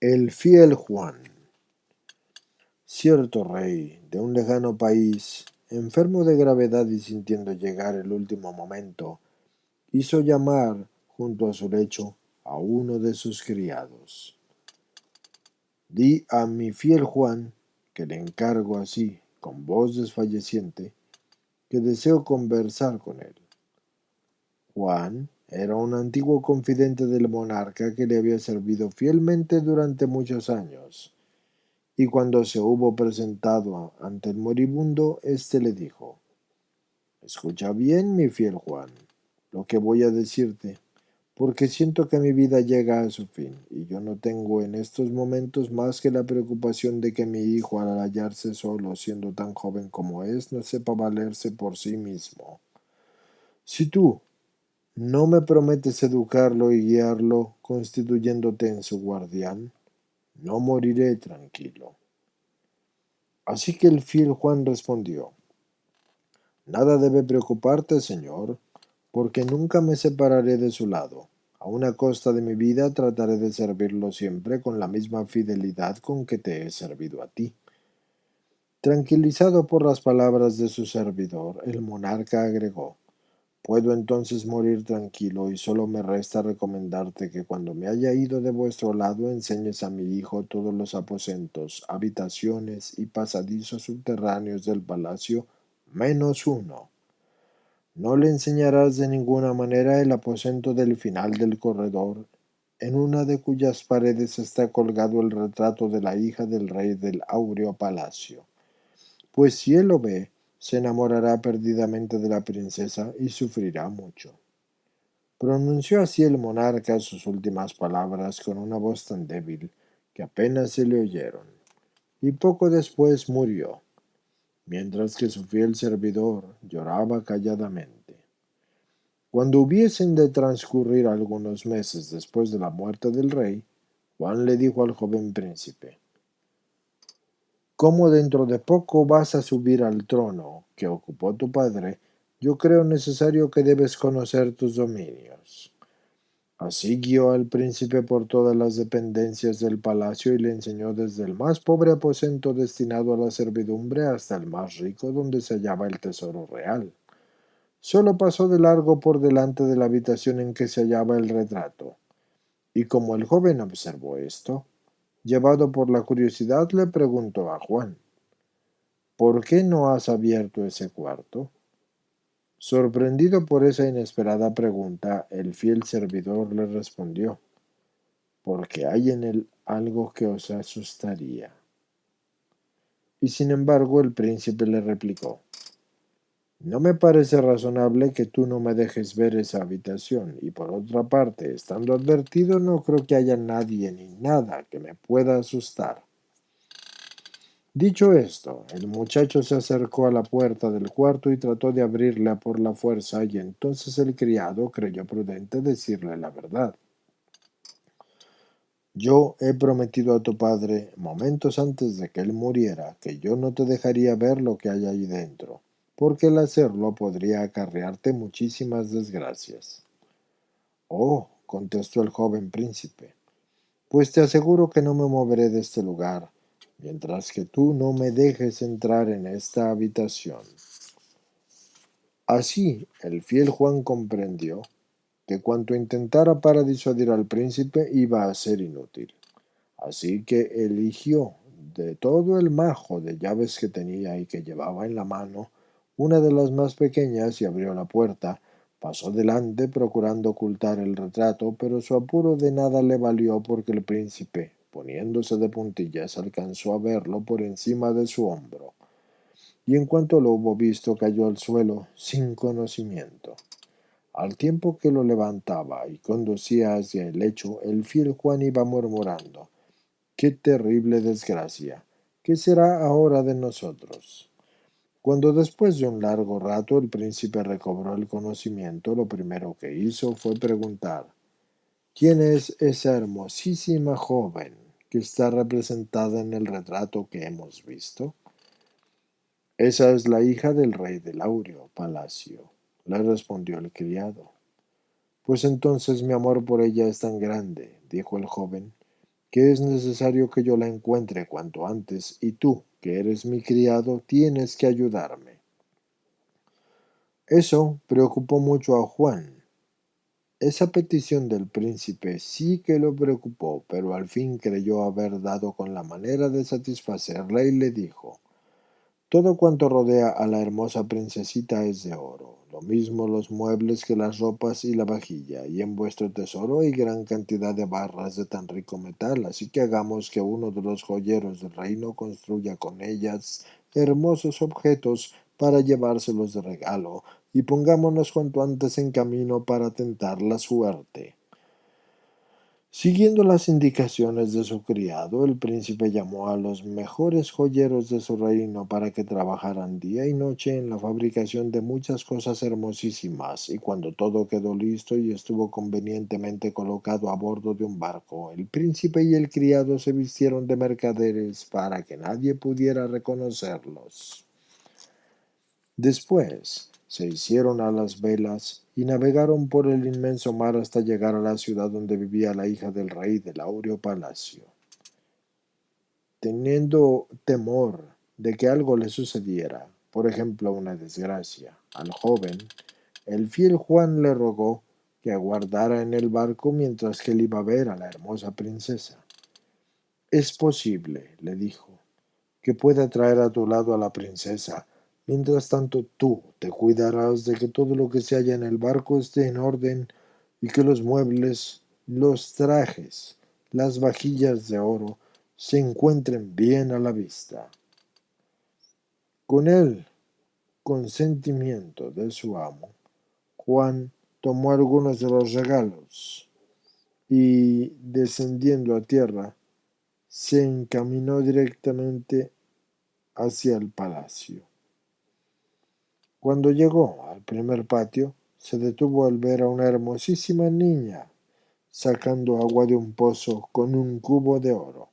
El fiel Juan, cierto rey de un lejano país, enfermo de gravedad y sintiendo llegar el último momento, hizo llamar junto a su lecho a uno de sus criados. Di a mi fiel Juan, que le encargo así, con voz desfalleciente, que deseo conversar con él. Juan era un antiguo confidente del monarca que le había servido fielmente durante muchos años, y cuando se hubo presentado ante el moribundo, éste le dijo: Escucha bien, mi fiel Juan, lo que voy a decirte, porque siento que mi vida llega a su fin, y yo no tengo en estos momentos más que la preocupación de que mi hijo, al hallarse solo, siendo tan joven como es, no sepa valerse por sí mismo. Si tú no me prometes educarlo y guiarlo, constituyéndote en su guardián, no moriré tranquilo. Así que el fiel Juan respondió: Nada debe preocuparte, señor, porque nunca me separaré de su lado. A una costa de mi vida trataré de servirlo siempre con la misma fidelidad con que te he servido a ti. Tranquilizado por las palabras de su servidor, el monarca agregó: Puedo entonces morir tranquilo y solo me resta recomendarte que cuando me haya ido de vuestro lado enseñes a mi hijo todos los aposentos, habitaciones y pasadizos subterráneos del palacio, menos uno. No le enseñarás de ninguna manera el aposento del final del corredor, en una de cuyas paredes está colgado el retrato de la hija del rey del áureo palacio, pues si él lo ve, se enamorará perdidamente de la princesa y sufrirá mucho. Pronunció así el monarca sus últimas palabras con una voz tan débil que apenas se le oyeron, y poco después murió, mientras que su fiel servidor lloraba calladamente. Cuando hubiesen de transcurrir algunos meses después de la muerte del rey, Juan le dijo al joven príncipe: Como dentro de poco vas a subir al trono que ocupó tu padre, yo creo necesario que debes conocer tus dominios. Así guió al príncipe por todas las dependencias del palacio y le enseñó desde el más pobre aposento destinado a la servidumbre hasta el más rico donde se hallaba el tesoro real. Solo pasó de largo por delante de la habitación en que se hallaba el retrato, y como el joven observó esto, llevado por la curiosidad, le preguntó a Juan: ¿Por qué no has abierto ese cuarto? Sorprendido por esa inesperada pregunta, el fiel servidor le respondió: Porque hay en él algo que os asustaría. Y sin embargo el príncipe le replicó: No me parece razonable que tú no me dejes ver esa habitación, y por otra parte, estando advertido, no creo que haya nadie ni nada que me pueda asustar. Dicho esto, el muchacho se acercó a la puerta del cuarto y trató de abrirla por la fuerza, y entonces el criado creyó prudente decirle la verdad. Yo he prometido a tu padre, momentos antes de que él muriera, que yo no te dejaría ver lo que hay ahí dentro, porque el hacerlo podría acarrearte muchísimas desgracias. Oh, contestó el joven príncipe, pues te aseguro que no me moveré de este lugar, mientras que tú no me dejes entrar en esta habitación. Así el fiel Juan comprendió que cuanto intentara para disuadir al príncipe iba a ser inútil. Así que eligió de todo el majo de llaves que tenía y que llevaba en la mano una de las más pequeñas y abrió la puerta. Pasó delante procurando ocultar el retrato, pero su apuro de nada le valió porque el príncipe, poniéndose de puntillas, alcanzó a verlo por encima de su hombro, y en cuanto lo hubo visto cayó al suelo sin conocimiento. Al tiempo que lo levantaba y conducía hacia el lecho, el fiel Juan iba murmurando: ¡Qué terrible desgracia! ¿Qué será ahora de nosotros? Cuando después de un largo rato el príncipe recobró el conocimiento, lo primero que hizo fue preguntar: ¿Quién es esa hermosísima joven que está representada en el retrato que hemos visto? Esa es la hija del rey del áureo palacio, le respondió el criado. Pues entonces mi amor por ella es tan grande, dijo el joven, que es necesario que yo la encuentre cuanto antes, y tú, que eres mi criado, tienes que ayudarme. Eso preocupó mucho a Juan. Esa petición del príncipe sí que lo preocupó, pero al fin creyó haber dado con la manera de satisfacerla y le dijo: todo cuanto rodea a la hermosa princesita es de oro, lo mismo los muebles que las ropas y la vajilla, y en vuestro tesoro hay gran cantidad de barras de tan rico metal, así que hagamos que uno de los joyeros del reino construya con ellas hermosos objetos para llevárselos de regalo, y pongámonos cuanto antes en camino para tentar la suerte. Siguiendo las indicaciones de su criado, el príncipe llamó a los mejores joyeros de su reino para que trabajaran día y noche en la fabricación de muchas cosas hermosísimas, y cuando todo quedó listo y estuvo convenientemente colocado a bordo de un barco, el príncipe y el criado se vistieron de mercaderes para que nadie pudiera reconocerlos. Después se hicieron a las velas y navegaron por el inmenso mar hasta llegar a la ciudad donde vivía la hija del rey del áureo palacio. Teniendo temor de que algo le sucediera, por ejemplo una desgracia, al joven, el fiel Juan le rogó que aguardara en el barco mientras que él iba a ver a la hermosa princesa. Es posible, le dijo, que pueda traer a tu lado a la princesa. Mientras tanto, tú te cuidarás de que todo lo que se halla en el barco esté en orden y que los muebles, los trajes, las vajillas de oro se encuentren bien a la vista. Con el consentimiento de su amo, Juan tomó algunos de los regalos y, descendiendo a tierra, se encaminó directamente hacia el palacio. Cuando llegó al primer patio, se detuvo al ver a una hermosísima niña sacando agua de un pozo con un cubo de oro.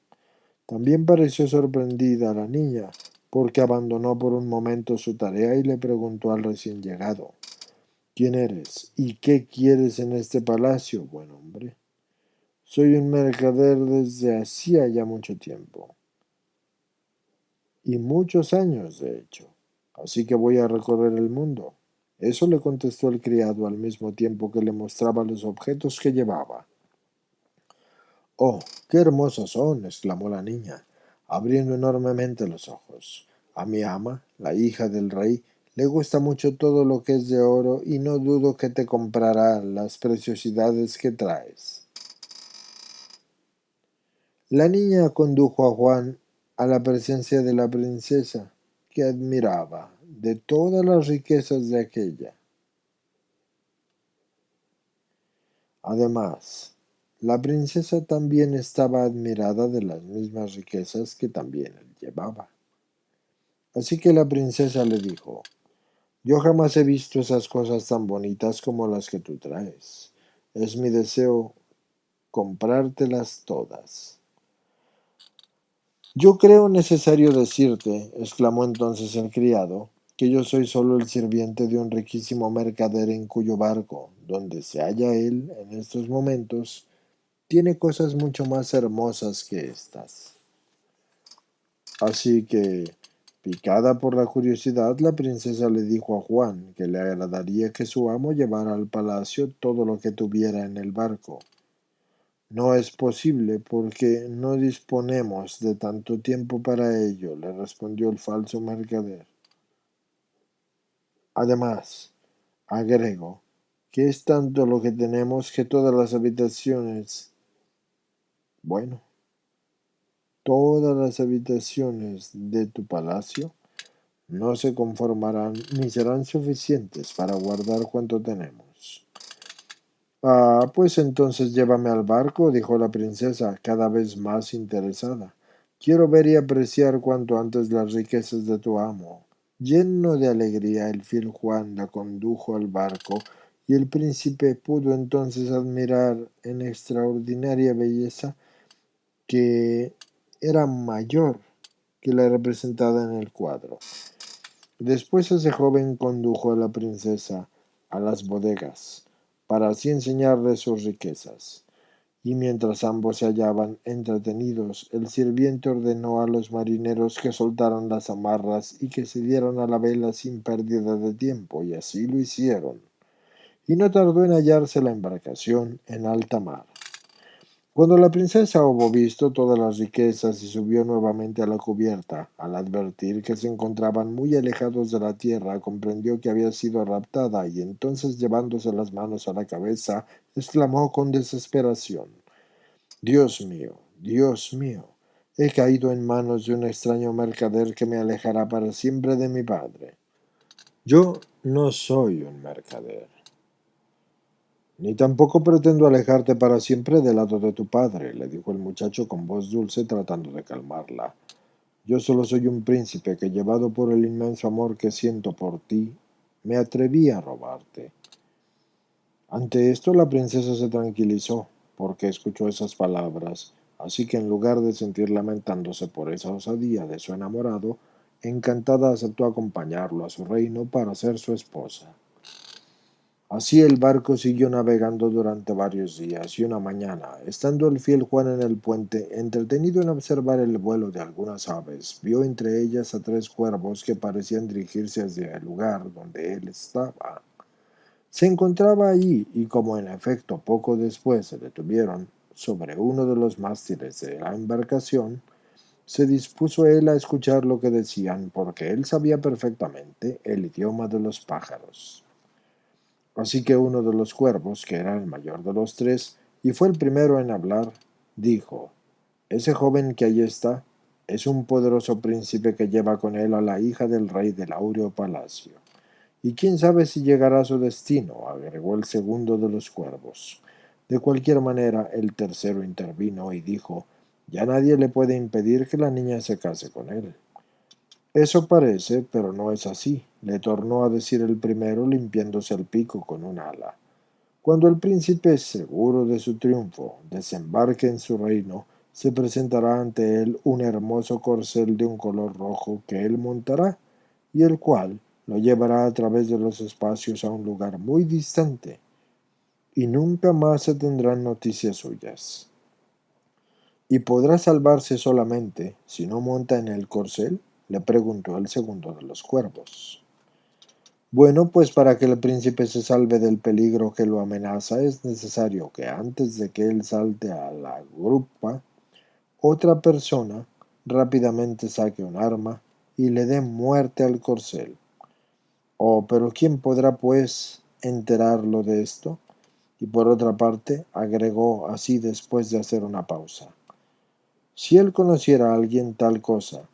También pareció sorprendida la niña, porque abandonó por un momento su tarea y le preguntó al recién llegado: ¿quién eres y qué quieres en este palacio, buen hombre? Soy un mercader desde hacía ya mucho tiempo, y muchos años, de hecho. Así que voy a recorrer el mundo. Eso le contestó el criado al mismo tiempo que le mostraba los objetos que llevaba. ¡Oh, qué hermosos son! Exclamó la niña, abriendo enormemente los ojos. A mi ama, la hija del rey, le gusta mucho todo lo que es de oro y no dudo que te comprará las preciosidades que traes. La niña condujo a Juan a la presencia de la princesa, que admiraba de todas las riquezas de aquella. Además, la princesa también estaba admirada de las mismas riquezas que también él llevaba. Así que la princesa le dijo: yo jamás he visto esas cosas tan bonitas como las que tú traes. Es mi deseo comprártelas todas. Yo creo necesario decirte, exclamó entonces el criado, que yo soy solo el sirviente de un riquísimo mercader en cuyo barco, donde se halla él en estos momentos, tiene cosas mucho más hermosas que estas. Así que, picada por la curiosidad, la princesa le dijo a Juan que le agradaría que su amo llevara al palacio todo lo que tuviera en el barco. No es posible porque no disponemos de tanto tiempo para ello, le respondió el falso mercader. Además, agrego que es tanto lo que tenemos que todas las habitaciones, bueno, todas las habitaciones de tu palacio no se conformarán ni serán suficientes para guardar cuanto tenemos. Ah, pues entonces llévame al barco, dijo la princesa, cada vez más interesada. Quiero ver y apreciar cuanto antes las riquezas de tu amo. Lleno de alegría, el fiel Juan la condujo al barco, y el príncipe pudo entonces admirar en extraordinaria belleza, que era mayor que la representada en el cuadro. Después ese joven condujo a la princesa a las bodegas, para así enseñarle sus riquezas, Y mientras ambos se hallaban entretenidos, el sirviente ordenó a los marineros que soltaran las amarras y que se dieran a la vela sin pérdida de tiempo, y así lo hicieron. Y no tardó en hallarse la embarcación en alta mar. Cuando la princesa hubo visto todas las riquezas y subió nuevamente a la cubierta, al advertir que se encontraban muy alejados de la tierra, comprendió que había sido raptada y entonces llevándose las manos a la cabeza, exclamó con desesperación: Dios mío, he caído en manos de un extraño mercader que me alejará para siempre de mi padre. Yo no soy un mercader, ni tampoco pretendo alejarte para siempre del lado de tu padre, le dijo el muchacho con voz dulce tratando de calmarla. Yo solo soy un príncipe que, llevado por el inmenso amor que siento por ti, me atreví a robarte. Ante esto la princesa se tranquilizó, porque escuchó esas palabras, así que en lugar de sentir lamentándose por esa osadía de su enamorado, encantada aceptó acompañarlo a su reino para ser su esposa. Así el barco siguió navegando durante varios días, y una mañana, estando el fiel Juan en el puente, entretenido en observar el vuelo de algunas aves, vio entre ellas a 3 cuervos que parecían dirigirse hacia el lugar donde él estaba. Se encontraba allí, y como en efecto poco después se detuvieron sobre uno de los mástiles de la embarcación, se dispuso él a escuchar lo que decían, porque él sabía perfectamente el idioma de los pájaros. Así que uno de los cuervos, que era el mayor de los 3, y fue el primero en hablar, dijo: Ese joven que allí está es un poderoso príncipe que lleva con él a la hija del rey del áureo palacio. Y quién sabe si llegará a su destino, agregó el segundo de los cuervos. De cualquier manera, el tercero intervino y dijo: Ya nadie le puede impedir que la niña se case con él. Eso parece, pero no es así, le tornó a decir el primero, limpiándose el pico con un ala. Cuando el príncipe, seguro de su triunfo, desembarque en su reino, se presentará ante él un hermoso corcel de un color rojo que él montará, y el cual lo llevará a través de los espacios a un lugar muy distante, y nunca más se tendrán noticias suyas. ¿Y podrá salvarse solamente si no monta en el corcel?, le preguntó el segundo de los cuervos. Bueno, pues para que el príncipe se salve del peligro que lo amenaza, es necesario que antes de que él salte a la grupa, otra persona rápidamente saque un arma y le dé muerte al corcel. Oh, pero ¿quién podrá, pues, enterarlo de esto? Y por otra parte, agregó así después de hacer una pausa: Si él conociera a alguien tal cosa,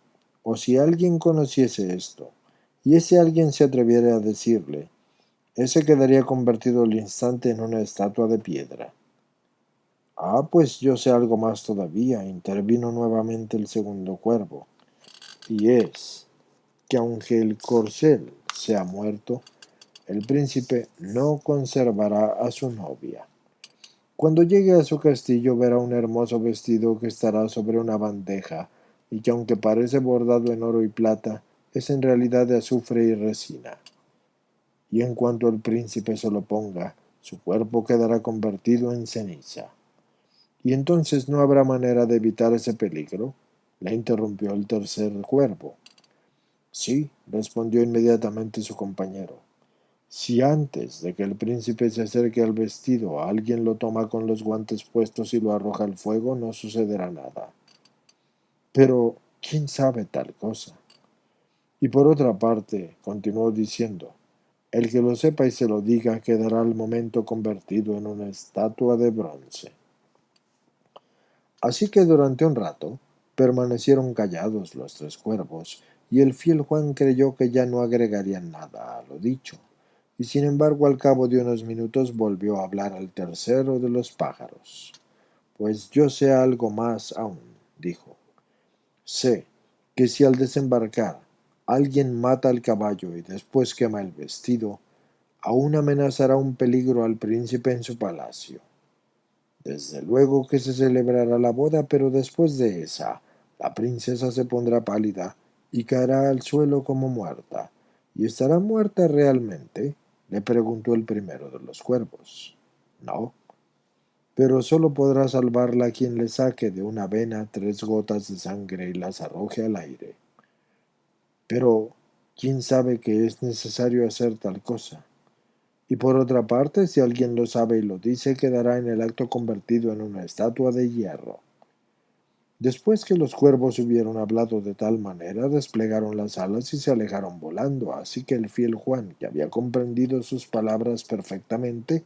o si alguien conociese esto, y ese alguien se atreviera a decirle, ese quedaría convertido al instante en una estatua de piedra. Ah, pues yo sé algo más todavía, intervino nuevamente el segundo cuervo, y es que aunque el corcel sea muerto, el príncipe no conservará a su novia. Cuando llegue a su castillo verá un hermoso vestido que estará sobre una bandeja, y que aunque parece bordado en oro y plata, es en realidad de azufre y resina. Y en cuanto el príncipe se lo ponga, su cuerpo quedará convertido en ceniza. ¿Y entonces no habrá manera de evitar ese peligro?, le interrumpió el tercer cuervo. Sí, respondió inmediatamente su compañero. Si antes de que el príncipe se acerque al vestido alguien lo toma con los guantes puestos y lo arroja al fuego, no sucederá nada. Pero, ¿quién sabe tal cosa? Y por otra parte, continuó diciendo, el que lo sepa y se lo diga quedará al momento convertido en una estatua de bronce. Así que durante un rato permanecieron callados los 3 cuervos, y el fiel Juan creyó que ya no agregarían nada a lo dicho, y sin embargo al cabo de unos minutos volvió a hablar al tercero de los pájaros. Pues yo sé algo más aún, dijo. Sé que si al desembarcar alguien mata al caballo y después quema el vestido, aún amenazará un peligro al príncipe en su palacio. Desde luego que se celebrará la boda, pero después de esa, la princesa se pondrá pálida y caerá al suelo como muerta. ¿Y estará muerta realmente?, le preguntó el primero de los cuervos. No, pero solo podrá salvarla quien le saque de una vena 3 gotas de sangre y las arroje al aire. Pero, ¿quién sabe que es necesario hacer tal cosa? Y por otra parte, si alguien lo sabe y lo dice, quedará en el acto convertido en una estatua de hierro. Después que los cuervos hubieron hablado de tal manera, desplegaron las alas y se alejaron volando, así que el fiel Juan, que había comprendido sus palabras perfectamente,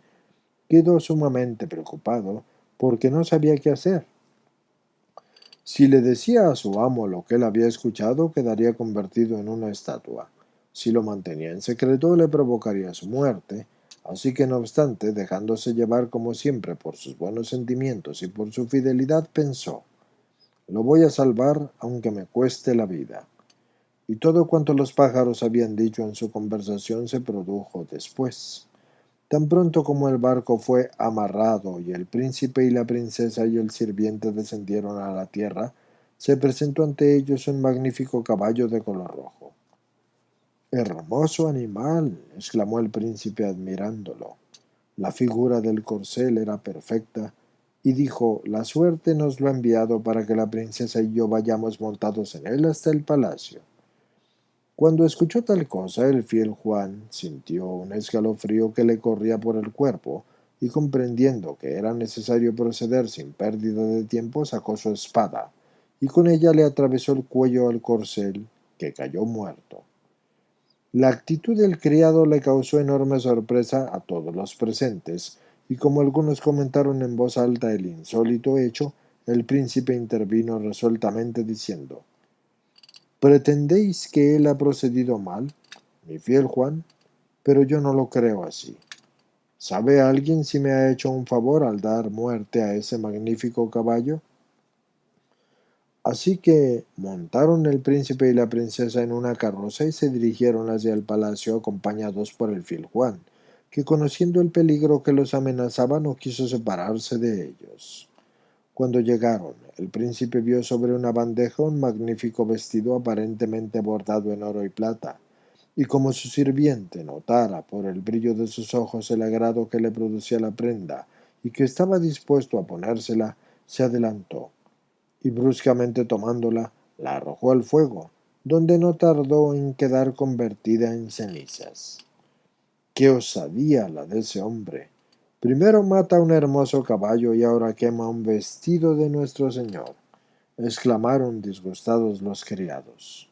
quedó sumamente preocupado, porque no sabía qué hacer. Si le decía a su amo lo que él había escuchado, quedaría convertido en una estatua. Si lo mantenía en secreto, le provocaría su muerte. Así que, no obstante, dejándose llevar como siempre por sus buenos sentimientos y por su fidelidad, pensó: lo voy a salvar aunque me cueste la vida. Y todo cuanto los pájaros habían dicho en su conversación se produjo después. Tan pronto como el barco fue amarrado y el príncipe y la princesa y el sirviente descendieron a la tierra, se presentó ante ellos un magnífico caballo de color rojo. «¡Hermoso animal!», exclamó el príncipe admirándolo. La figura del corcel era perfecta, y dijo: «La suerte nos lo ha enviado para que la princesa y yo vayamos montados en él hasta el palacio». Cuando escuchó tal cosa, el fiel Juan sintió un escalofrío que le corría por el cuerpo, y comprendiendo que era necesario proceder sin pérdida de tiempo, sacó su espada, y con ella le atravesó el cuello al corcel, que cayó muerto. La actitud del criado le causó enorme sorpresa a todos los presentes, y como algunos comentaron en voz alta el insólito hecho, el príncipe intervino resueltamente diciendo: «¿Pretendéis que él ha procedido mal, mi fiel Juan? Pero yo no lo creo así. ¿Sabe alguien si me ha hecho un favor al dar muerte a ese magnífico caballo?». Así que montaron el príncipe y la princesa en una carroza y se dirigieron hacia el palacio acompañados por el fiel Juan, que, conociendo el peligro que los amenazaba, no quiso separarse de ellos. Cuando llegaron, el príncipe vio sobre una bandeja un magnífico vestido aparentemente bordado en oro y plata, y como su sirviente notara por el brillo de sus ojos el agrado que le producía la prenda y que estaba dispuesto a ponérsela, se adelantó y, bruscamente tomándola, la arrojó al fuego, donde no tardó en quedar convertida en cenizas. ¡Qué osadía la de ese hombre! Primero mata un hermoso caballo y ahora quema un vestido de nuestro señor, exclamaron disgustados los criados.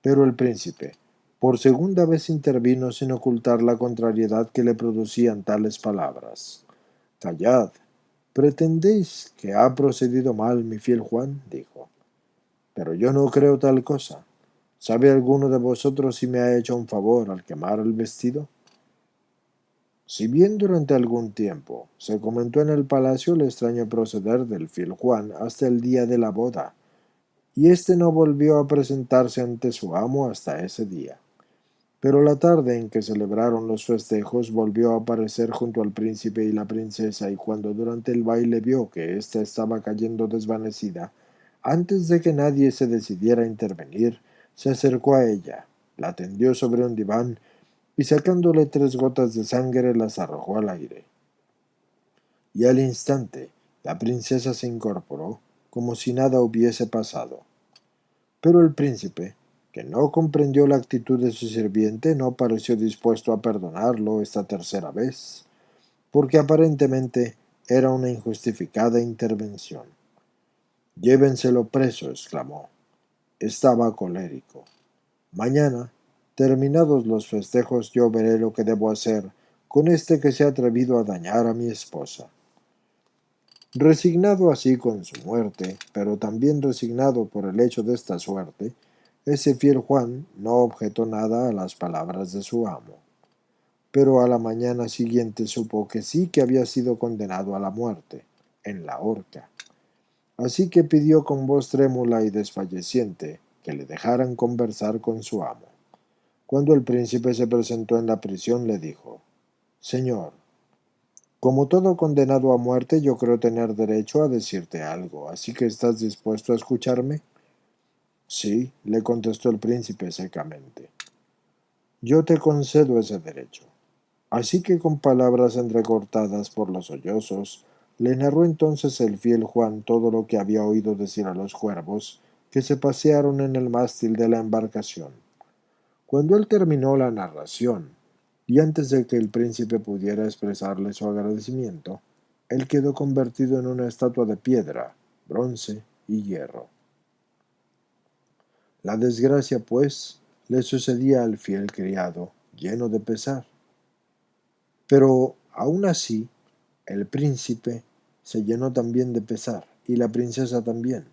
Pero el príncipe, por segunda vez, intervino sin ocultar la contrariedad que le producían tales palabras. «Callad. ¿Pretendéis que ha procedido mal mi fiel Juan?», dijo. «Pero yo no creo tal cosa. ¿Sabe alguno de vosotros si me ha hecho un favor al quemar el vestido?». Si bien durante algún tiempo se comentó en el palacio el extraño proceder del fiel Juan hasta el día de la boda, y éste no volvió a presentarse ante su amo hasta ese día. Pero la tarde en que celebraron los festejos volvió a aparecer junto al príncipe y la princesa, y cuando durante el baile vio que ésta estaba cayendo desvanecida, antes de que nadie se decidiera a intervenir, se acercó a ella, la tendió sobre un diván y, sacándole 3 gotas de sangre, las arrojó al aire. Y al instante la princesa se incorporó como si nada hubiese pasado. Pero el príncipe, que no comprendió la actitud de su sirviente, no pareció dispuesto a perdonarlo esta tercera vez, porque aparentemente era una injustificada intervención. «Llévenselo preso», exclamó. Estaba colérico. «Mañana, terminados los festejos, yo veré lo que debo hacer con este que se ha atrevido a dañar a mi esposa». Resignado así con su muerte, pero también resignado por el hecho de esta suerte, ese fiel Juan no objetó nada a las palabras de su amo. Pero a la mañana siguiente supo que sí que había sido condenado a la muerte, en la horca. Así que pidió con voz trémula y desfalleciente que le dejaran conversar con su amo. Cuando el príncipe se presentó en la prisión, le dijo: «Señor, como todo condenado a muerte, yo creo tener derecho a decirte algo, así que ¿estás dispuesto a escucharme?». «Sí», le contestó el príncipe secamente. «Yo te concedo ese derecho». Así que, con palabras entrecortadas por los sollozos, Le narró entonces el fiel Juan todo lo que había oído decir a los cuervos que se pasearon en el mástil de la embarcación. Cuando él terminó la narración, y antes de que el príncipe pudiera expresarle su agradecimiento, él quedó convertido en una estatua de piedra, bronce y hierro. La desgracia, pues, le sucedía al fiel criado, lleno de pesar. Pero aun así, el príncipe se llenó también de pesar, y la princesa también,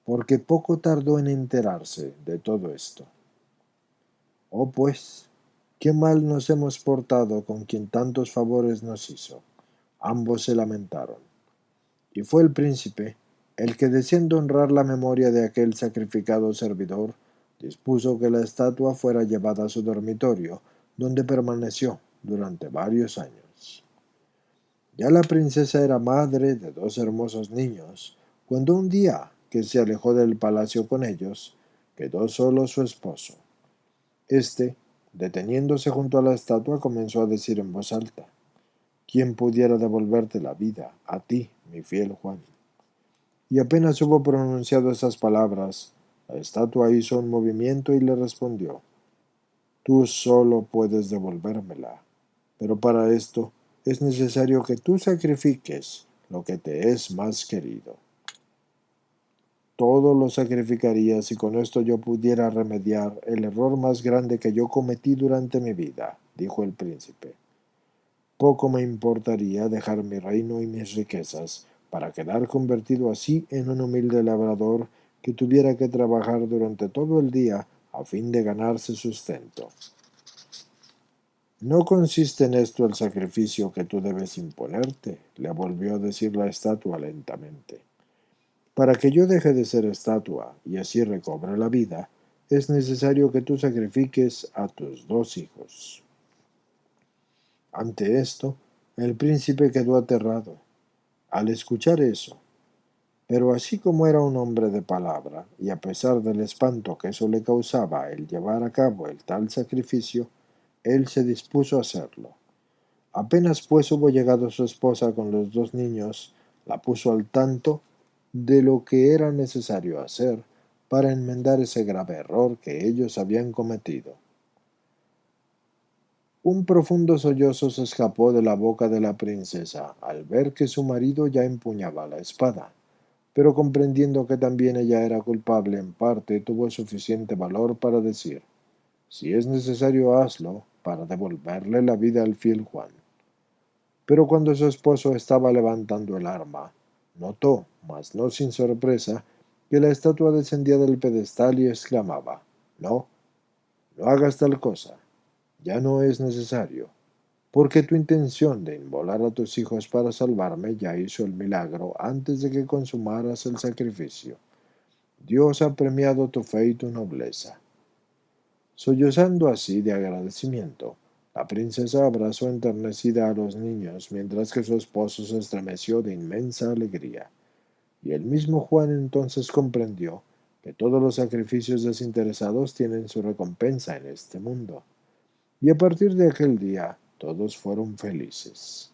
porque poco tardó en enterarse de todo esto. Oh, pues, qué mal nos hemos portado con quien tantos favores nos hizo. Ambos se lamentaron. Y fue el príncipe el que, deseando honrar la memoria de aquel sacrificado servidor, dispuso que la estatua fuera llevada a su dormitorio, donde permaneció durante varios años. Ya la princesa era madre de dos hermosos niños, cuando un día que se alejó del palacio con ellos, quedó solo su esposo. Este, deteniéndose junto a la estatua, comenzó a decir en voz alta: ¿Quién pudiera devolverte la vida? A ti, mi fiel Juan. Y apenas hubo pronunciado esas palabras, la estatua hizo un movimiento y le respondió: Tú solo puedes devolvérmela, pero para esto es necesario que tú sacrifiques lo que te es más querido. Todo lo sacrificaría si con esto yo pudiera remediar el error más grande que yo cometí durante mi vida, dijo el príncipe. Poco me importaría dejar mi reino y mis riquezas para quedar convertido así en un humilde labrador que tuviera que trabajar durante todo el día a fin de ganarse sustento. No consiste en esto el sacrificio que tú debes imponerte, le volvió a decir la estatua lentamente. Para que yo deje de ser estatua y así recobre la vida, es necesario que tú sacrifiques a tus dos hijos. Ante esto, el príncipe quedó aterrado al escuchar eso, pero así como era un hombre de palabra, y a pesar del espanto que eso le causaba el llevar a cabo el tal sacrificio, él se dispuso a hacerlo. Apenas pues hubo llegado su esposa con los dos niños, la puso al tanto de lo que era necesario hacer para enmendar ese grave error que ellos habían cometido. Un profundo sollozo se escapó de la boca de la princesa al ver que su marido ya empuñaba la espada, pero comprendiendo que también ella era culpable en parte, tuvo suficiente valor para decir: si es necesario, hazlo para devolverle la vida al fiel Juan. Pero cuando su esposo estaba levantando el arma, notó, mas no sin sorpresa, que la estatua descendía del pedestal y exclamaba: No, no hagas tal cosa, ya no es necesario, porque tu intención de inmolar a tus hijos para salvarme ya hizo el milagro antes de que consumaras el sacrificio. Dios ha premiado tu fe y tu nobleza. Sollozando así de agradecimiento, la princesa abrazó enternecida a los niños, mientras que su esposo se estremeció de inmensa alegría. Y el mismo Juan entonces comprendió que todos los sacrificios desinteresados tienen su recompensa en este mundo. Y a partir de aquel día todos fueron felices.